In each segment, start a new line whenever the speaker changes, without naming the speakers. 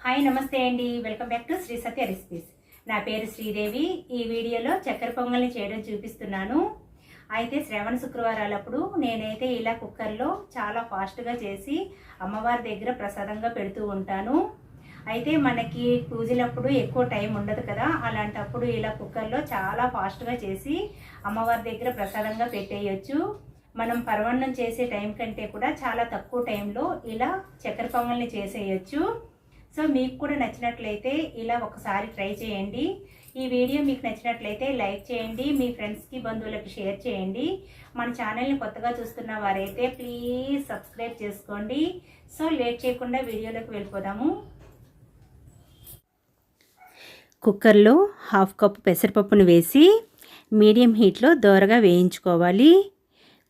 Hi నమస్తే అండి, welcome back to Sri Satya recipes. నా పేరు శ్రీదేవి. ఈ వీడియోలో చక్కెర పొంగల్ని చేయడం చూపిస్తున్నాను. అయితే శ్రావణ శుక్రవారాలప్పుడు నేనైతే ఇలా కుక్కర్లో చాలా ఫాస్ట్గా చేసి అమ్మవారి దగ్గర ప్రసాదంగా పెడుతూ ఉంటాను. అయితే మనకి పూజలప్పుడు ఎక్కువ టైం ఉండదు కదా, అలాంటప్పుడు ఇలా కుక్కర్లో చాలా ఫాస్ట్గా చేసి అమ్మవారి దగ్గర ప్రసాదంగా పెట్టేయచ్చు. మనం పరమాన్నం చేసే టైం కంటే కూడా చాలా తక్కువ టైంలో ఇలా చక్కెర పొంగల్ని చేసేయచ్చు. సో మీకు కూడా నచ్చినట్లయితే ఇలా ఒకసారి ట్రై చేయండి. ఈ వీడియో మీకు నచ్చినట్లయితే లైక్ చేయండి, మీ ఫ్రెండ్స్కి బంధువులకి షేర్ చేయండి. మన ఛానల్ని కొత్తగా చూస్తున్న వారైతే ప్లీజ్ సబ్స్క్రైబ్ చేసుకోండి. సో లేట్ చేయకుండా వీడియోలోకి వెళ్ళిపోదాము. కుక్కర్లో 1/2 కప్పు పెసరపప్పును వేసి మీడియం హీట్లో దోరగా వేయించుకోవాలి.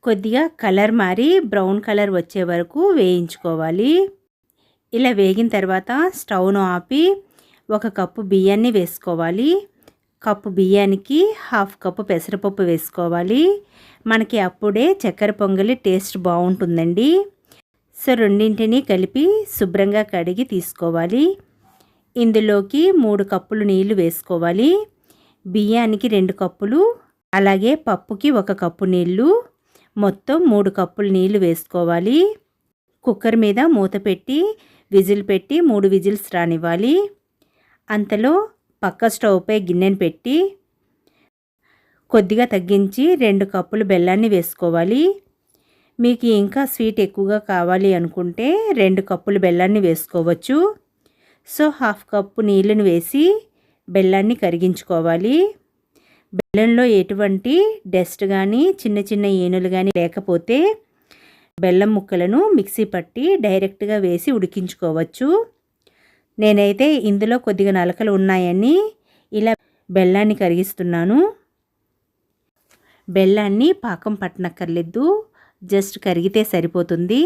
కొద్దిగా కలర్ మారి బ్రౌన్ కలర్ వచ్చే వరకు వేయించుకోవాలి. ఇలా వేగిన తర్వాత స్టవ్ను ఆపి 1 కప్పు బియ్యాన్ని వేసుకోవాలి. కప్పు బియ్యానికి 1/2 కప్పు పెసరపప్పు వేసుకోవాలి. మనకి అప్పుడే చక్కెర పొంగలి టేస్ట్ బాగుంటుందండి. సో రెండింటిని కలిపి శుభ్రంగా కడిగి తీసుకోవాలి. ఇందులోకి 3 కప్పులు నీళ్లు వేసుకోవాలి. బియ్యానికి 2 కప్పులు, అలాగే పప్పుకి 1 కప్పు నీళ్లు, మొత్తం 3 కప్పులు నీళ్లు వేసుకోవాలి. కుక్కర్ మీద మూత పెట్టి విజిల్ పెట్టి 3 విజిల్స్ రానివ్వాలి. అంతలో పక్క స్టవ్పై గిన్నెను పెట్టి కొద్దిగా తగ్గించి 2 కప్పులు బెల్లాన్ని వేసుకోవాలి. మీకు ఇంకా స్వీట్ ఎక్కువగా కావాలి అనుకుంటే 2 కప్పులు బెల్లాన్ని వేసుకోవచ్చు. సో 1/2 కప్పు నీళ్ళను వేసి బెల్లాన్ని కరిగించుకోవాలి. బెల్లంలో ఎటువంటి డస్ట్ కానీ చిన్న చిన్న ఏనులు కానీ లేకపోతే బెల్లం ముక్కలను మిక్సీ పట్టి డైరెక్ట్గా వేసి ఉడికించుకోవచ్చు. నేనైతే ఇందులో కొద్దిగా నలకలు ఉన్నాయని ఇలా బెల్లాన్ని కరిగిస్తున్నాను. బెల్లాన్ని పాకం పట్టనక్కర్లేదు, జస్ట్ కరిగితే సరిపోతుంది.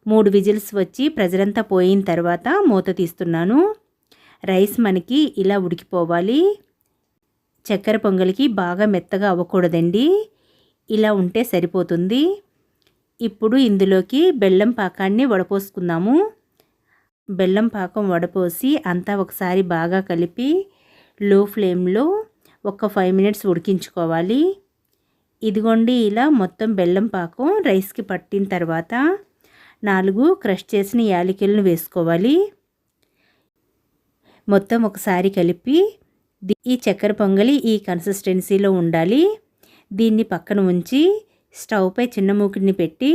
3 విజిల్స్ వచ్చి ప్రెజర్ పోయిన తర్వాత మూత తీస్తున్నాను. రైస్ మనకి ఇలా ఉడికిపోవాలి. చక్కెర పొంగలికి బాగా మెత్తగా అవ్వకూడదండి, ఇలా ఉంటే సరిపోతుంది. ఇప్పుడు ఇందులోకి బెల్లం పాకాన్ని వడపోసుకుందాము. బెల్లం పాకం వడపోసి అంతా ఒకసారి బాగా కలిపి లో ఫ్లేమ్లో ఒక 5 మినిట్స్ ఉడికించుకోవాలి. ఇదిగోండి ఇలా మొత్తం బెల్లం పాకం రైస్కి పట్టిన తర్వాత 4 క్రష్ చేసిన యాలకులను వేసుకోవాలి. మొత్తం ఒకసారి కలిపి ఈ చక్కెర పొంగలి ఈ కన్సిస్టెన్సీలో ఉండాలి. దీన్ని పక్కన ఉంచి స్టవ్పై చిన్న మూకిడిని పెట్టి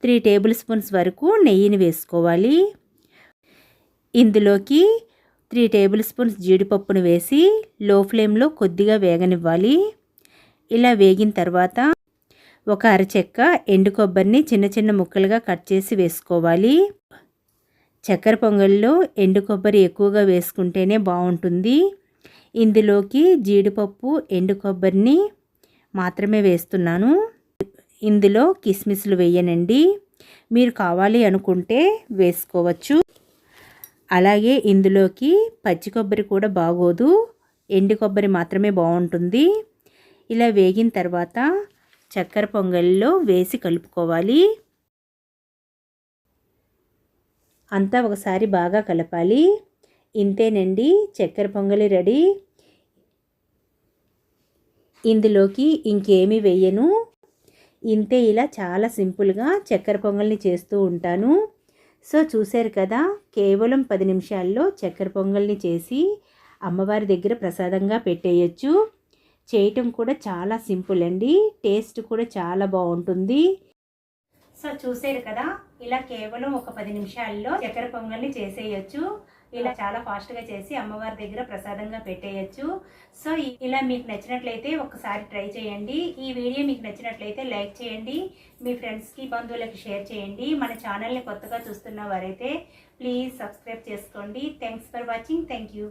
3 టేబుల్ స్పూన్స్ వరకు నెయ్యిని వేసుకోవాలి. ఇందులోకి 3 టేబుల్ స్పూన్స్ జీడిపప్పును వేసి లో ఫ్లేమ్లో కొద్దిగా వేగనివ్వాలి. ఇలా వేగిన తర్వాత 1 అరచెక్క ఎండు కొబ్బరిని చిన్న చిన్న ముక్కలుగా కట్ చేసి వేసుకోవాలి. చక్కెర పొంగల్లో ఎండు కొబ్బరి ఎక్కువగా వేసుకుంటేనే బాగుంటుంది. ఇందులోకి జీడిపప్పు ఎండు కొబ్బరిని మాత్రమే వేస్తున్నాను. ఇందులో కిస్మిస్లు వేయనండి, మీరు కావాలి అనుకుంటే వేసుకోవచ్చు. అలాగే ఇందులోకి పచ్చి కొబ్బరి కూడా బాగోదు, ఎండు కొబ్బరి మాత్రమే బాగుంటుంది. ఇలా వేగిన తర్వాత చక్కెర పొంగల్లో వేసి కలుపుకోవాలి. అంతా ఒకసారి బాగా కలపాలి. ఇంతేనండి, చక్కెర పొంగలి రెడీ. ఇందులోకి ఇంకేమీ వేయను. ఇంతే, ఇలా చాలా సింపుల్గా చక్కెర పొంగల్ని చేస్తూ ఉంటాను. సో చూశారు కదా, కేవలం 10 నిమిషాల్లో చక్కెర పొంగల్ని చేసి అమ్మవారి దగ్గర ప్రసాదంగా పెట్టేయచ్చు. చేయటం కూడా చాలా సింపుల్ అండి, టేస్ట్ కూడా చాలా బాగుంటుంది. సో చూసారు కదా, ఇలా కేవలం ఒక 10 నిమిషాల్లో చక్కెర పొంగల్ని చేసేయచ్చు. ఇలా చాలా ఫాస్ట్గా చేసి అమ్మవారి దగ్గర ప్రసాదంగా పెట్టేయచ్చు. సో ఇలా మీకు నచ్చినట్లయితే ఒకసారి ట్రై చేయండి. ఈ వీడియో మీకు నచ్చినట్లయితే లైక్ చేయండి, మీ ఫ్రెండ్స్కి బంధువులకి షేర్ చేయండి. మన ఛానల్ని కొత్తగా చూస్తున్న వారైతే ప్లీజ్ సబ్స్క్రైబ్ చేసుకోండి. Thanks for watching. Thank you.